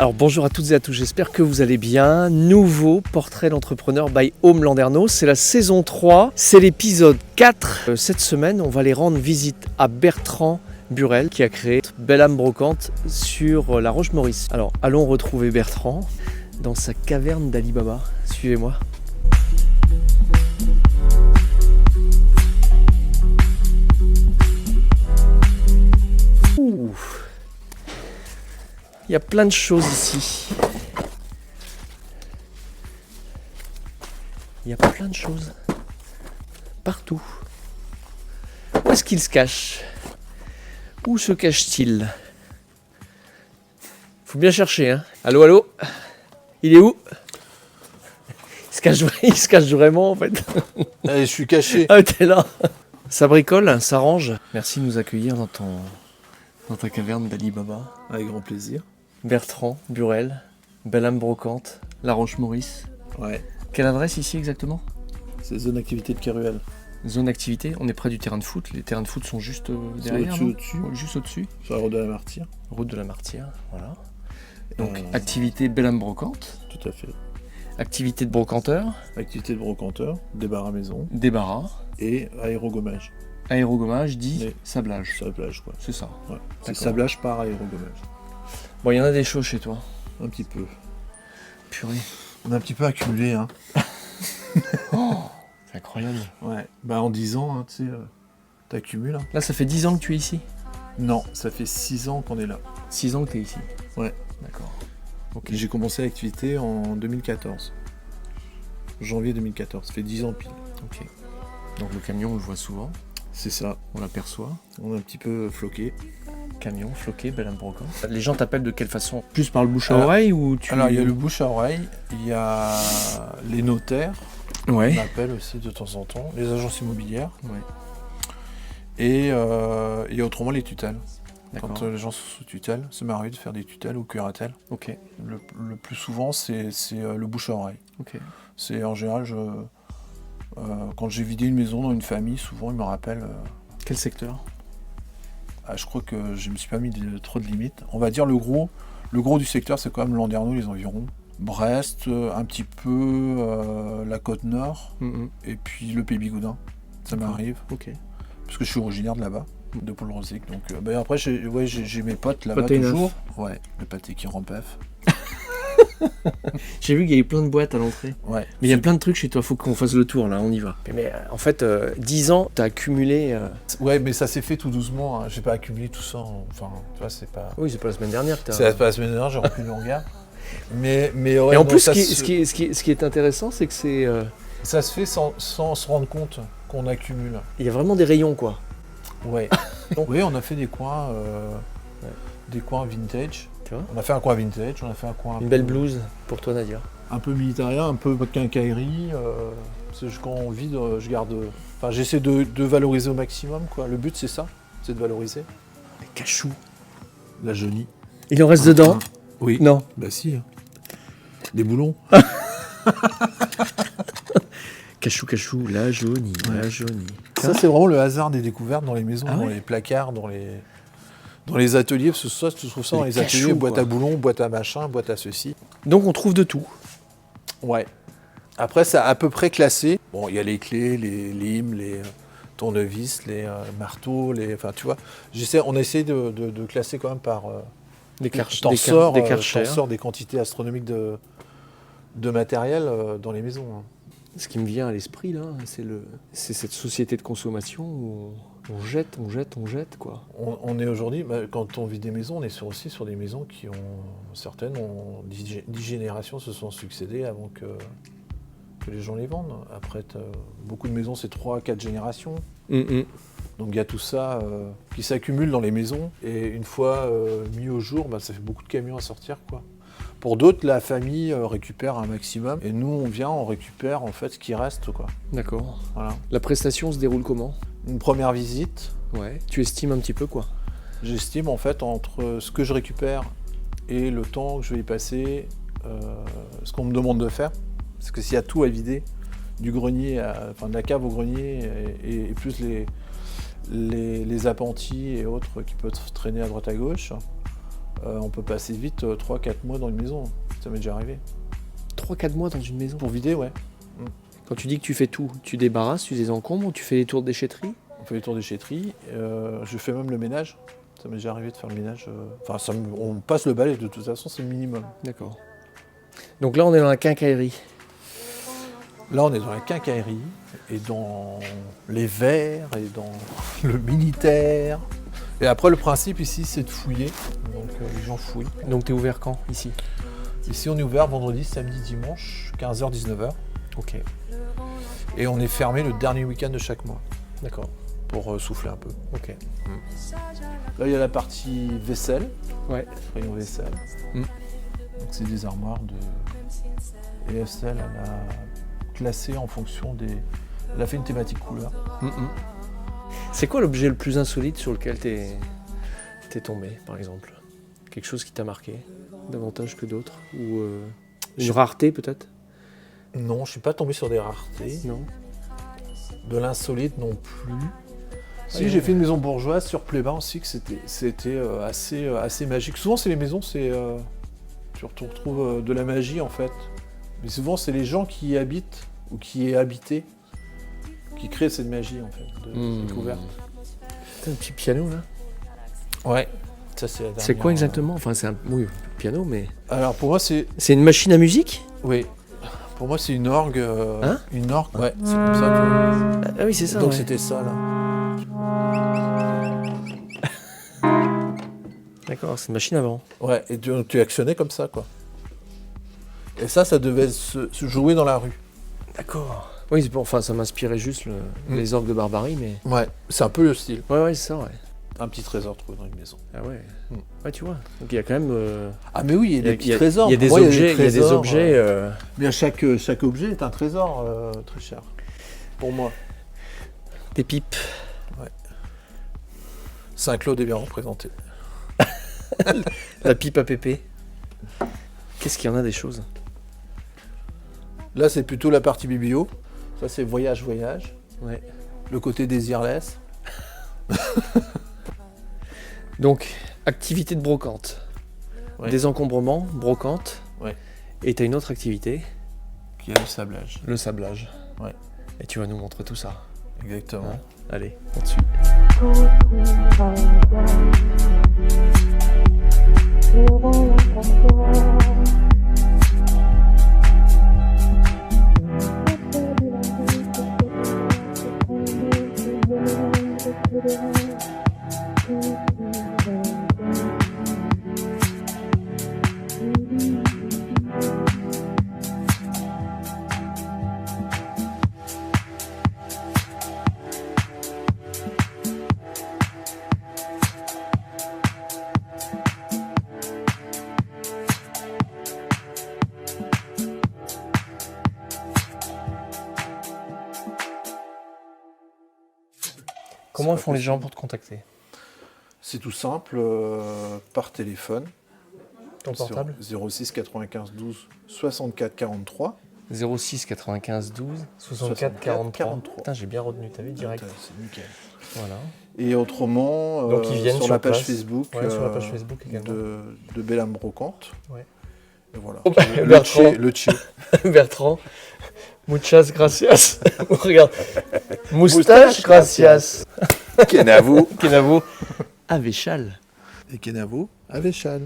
Alors bonjour à toutes et à tous, j'espère que vous allez bien. Nouveau portrait d'entrepreneur by Home Landerneau, c'est la saison 3, c'est l'épisode 4. Cette semaine, on va aller rendre visite à Bertrand Burel qui a créé Belle Âme Brocante sur la Roche-Maurice. Alors allons retrouver Bertrand dans sa caverne d'Ali Baba. Suivez-moi. Ouh. Il y a plein de choses ici. Il y a plein de choses. Partout. Où est-ce qu'il se cache? Où se cache-t-il? Faut bien chercher, hein. Allô, allô? Il est où? Il se cache vraiment, en fait. Allez, je suis caché. Ah, t'es là. Ça bricole, ça range. Merci de nous accueillir dans ta caverne d'Ali Baba. Avec grand plaisir. Bertrand Burel, Belle Âme Brocante, La Roche-Maurice. Ouais. Quelle adresse ici exactement? C'est zone d'activité de Keruel. Zone d'activité, on est près du terrain de foot. Les terrains de foot sont juste derrière, au-dessus. Juste au-dessus. Sur la route de la Martyre. Route de la Martyre, voilà. Donc activité Belle Âme Brocante. Tout à fait. Activité de brocanteur. Activité de brocanteur, débarras maison Débarras. et aérogommage. Aérogommage dit Mais- sablage. Sablage, quoi. C'est ça. Ouais. C'est D'accord. sablage par aérogommage. Bon, il y en a des choses chez toi. Un petit peu. Purée. On a un petit peu accumulé, hein. Oh, c'est incroyable. Ouais. Bah, en 10 ans, hein, tu sais, t'accumules. Hein. Là, ça fait 10 ans que tu es ici. Non, ça fait 6 ans qu'on est là. 6 ans que tu es ici. Ouais. D'accord. Ok. Et j'ai commencé l'activité en 2014. Janvier 2014. Ça fait 10 ans pile. Ok. Donc le camion, on le voit souvent. C'est ça. On l'aperçoit. On est un petit peu floqué. Camion, floqué, Belle Âme Brocante. Les gens t'appellent de quelle façon? Plus par le bouche à Alors- oreille ou tu... Alors, il y a le bouche à oreille, il y a les notaires, Ouais. on appelle aussi de temps en temps, les agences immobilières, Ouais. et il y a autrement les tutelles. D'accord. Quand les gens sont sous tutelle, ça m'arrive de faire des tutelles ou curatelles. Ok. Le plus souvent, c'est le bouche à oreille. Ok. C'est en général, quand j'ai vidé une maison dans une famille, souvent ils me rappellent. Quel secteur? Je crois que je me suis pas mis trop de limites. On va dire le gros du secteur, c'est quand même Landerneau, les environs. Brest, un petit peu la côte nord, et puis le Pays Bigoudin. Ça D'accord. m'arrive, Ok. parce que je suis originaire de là-bas, de Paul-Rosic. Donc après, j'ai mes potes là-bas Pâté neuf. toujours. Ouais, le pâté qui rempef. J'ai vu qu'il y avait plein de boîtes à l'entrée. Ouais. Mais il y a plein de trucs chez toi, faut qu'on fasse le tour là, on y va. Mais en fait, 10 ans, t'as accumulé... Ouais, mais ça s'est fait tout doucement. Hein. J'ai pas accumulé tout ça. Enfin, tu vois, c'est pas. Oui, c'est pas la semaine dernière que t'as... C'est pas la semaine dernière, j'ai rempli le hangar. Mais ouais, Et en non, plus, ça ce qui est intéressant, c'est que c'est... ça se fait sans se rendre compte qu'on accumule. Il y a vraiment des rayons, quoi. Ouais. Oui, on a fait des coins vintage. Tu vois? On a fait un coin vintage, on a fait un coin Une belle blouse pour toi, Nadia. un peu militaria, un peu quincaillerie. Quand on vide, je garde. Enfin, j'essaie de valoriser au maximum, quoi. Le but, c'est ça, c'est de valoriser. Les cachous. La jaunie. Il en reste dedans? Oui. Non. Bah si. Hein. Des boulons. Cachou, la jaunie, la jaunie. Ça, c'est vraiment le hasard des découvertes dans les maisons, Ah dans ouais. les placards, dans les ateliers. Parce que ça, tu trouves ça dans Les les ateliers, cachous, boîte quoi. à boulons, boîte à machin, boîte à ceci. Donc on trouve de tout. Ouais. Après, c'est à peu près classé. Bon, il y a les clés, les limes, les tournevis, les marteaux, enfin, tu vois. On essaie de classer quand même par... T'en sors des quantités astronomiques de matériel dans les maisons. Hein. Ce qui me vient à l'esprit, là, c'est cette société de consommation où on jette, quoi. On est aujourd'hui, quand on vit des maisons, on est aussi sur des maisons qui ont... Certaines ont 10 générations se sont succédées avant que les gens les vendent. Après, beaucoup de maisons, c'est 3-4 générations. Donc il y a tout ça qui s'accumule dans les maisons. Et une fois mis au jour, ça fait beaucoup de camions à sortir, quoi. Pour d'autres, la famille récupère un maximum. Et nous, on récupère en fait ce qui reste, quoi. D'accord. Voilà. La prestation se déroule comment? Une première visite, Ouais. Tu estimes un petit peu, quoi? j'estime en fait entre ce que je récupère et le temps que je vais y passer, ce qu'on me demande de faire. Parce que s'il y a tout à vider, du grenier, de la cave au grenier, et plus les appentis et autres qui peuvent traîner à droite à gauche, on peut passer vite 3-4 mois dans une maison. Ça m'est déjà arrivé. 3-4 mois dans une maison. Pour vider, ouais. Quand tu dis que tu fais tout, tu débarrasses, tu désencombres, ou tu fais les tours de déchetterie? On fait les tours déchetterie. Je fais même le ménage. Ça m'est déjà arrivé de faire le ménage. On passe le balai, de toute façon, c'est le minimum. D'accord. Donc là, on est dans la quincaillerie. Là, on est dans la quincaillerie, et dans les verres, et dans le militaire. Et après, le principe ici, c'est de fouiller. Donc, les gens fouillent. Donc tu es ouvert quand, ici? Ici, on est ouvert vendredi, samedi, dimanche, 15h, 19h. Ok. Et on est fermé le dernier week-end de chaque mois, D'accord. pour souffler un peu. Ok. Là, il y a la partie vaisselle, Ouais. rayon vaisselle. Mm. Donc, c'est des armoires de... Et Estelle, elle a classé en fonction des... Elle a fait une thématique couleur. C'est quoi l'objet le plus insolite sur lequel t'es tombé, par exemple? Quelque chose qui t'a marqué, davantage que d'autres? Ou une rareté, peut-être? Non, je ne suis pas tombé sur des raretés. Non. De l'insolite non plus. Si, Ouais. j'ai fait une maison bourgeoise sur Pléba aussi, que c'était assez magique. Souvent, c'est les maisons, tu retrouves de la magie, en fait. Mais souvent, c'est les gens qui y habitent, ou qui y habité, qui créent cette magie, en fait, de découverte. T'as un petit piano, là? Ouais. Ça, c'est la dernière. C'est quoi exactement? Enfin, c'est un oui, piano, mais... Alors, pour moi, c'est... C'est une machine à musique? Oui. Pour moi, c'est une orgue. Hein? Une orgue, ouais. C'est comme ça, tu vois. Ah oui, c'est ça. Donc, ouais. c'était ça, là. D'accord, c'est une machine à vent. Ouais, et tu actionnais comme ça, quoi. Et ça devait se jouer dans la rue. D'accord. Oui, enfin, ça m'inspirait juste les orgues de Barbarie, mais... Ouais, c'est un peu le style. Ouais, c'est ça, ouais. Un petit trésor trouvé dans une maison. Ah ouais. Mm. Ouais, tu vois. Donc il y a quand même... Ah mais oui, il y a des petits trésors. Il y a des Pour moi, objets, il y a des objets... Mais chaque objet est un trésor très cher. Pour moi. Des pipes. Saint-Claude est bien représenté. La pipe à pépé. Qu'est-ce qu'il y en a des choses? Là, c'est plutôt la partie biblio. Ça, c'est voyage. Ouais. Le côté désirless. Donc, activité de brocante. Ouais. Désencombrement, brocante. Ouais. Et tu as une autre activité, Qui a le sablage. le sablage. Ouais. Et tu vas nous montrer tout ça. Exactement. Hein? Allez, on dessus. Comment font les gens pour te contacter? C'est tout simple, par téléphone. Ton portable? 06 95 12 64 43. 06 95 12 64 43. Putain, j'ai bien retenu ta vie direct. C'est nickel. Voilà. Et autrement, Donc, ils viennent sur sur la page place. Facebook, Ouais, sur la page Facebook également. de Bellam Brocante. Ouais. Et voilà. Oh, bah, Le Bertrand. tché. Bertrand, muchas gracias. Regarde, moustache gracias. Kenavo. Kenavo, Avechal. Et Kenavo avec Chal.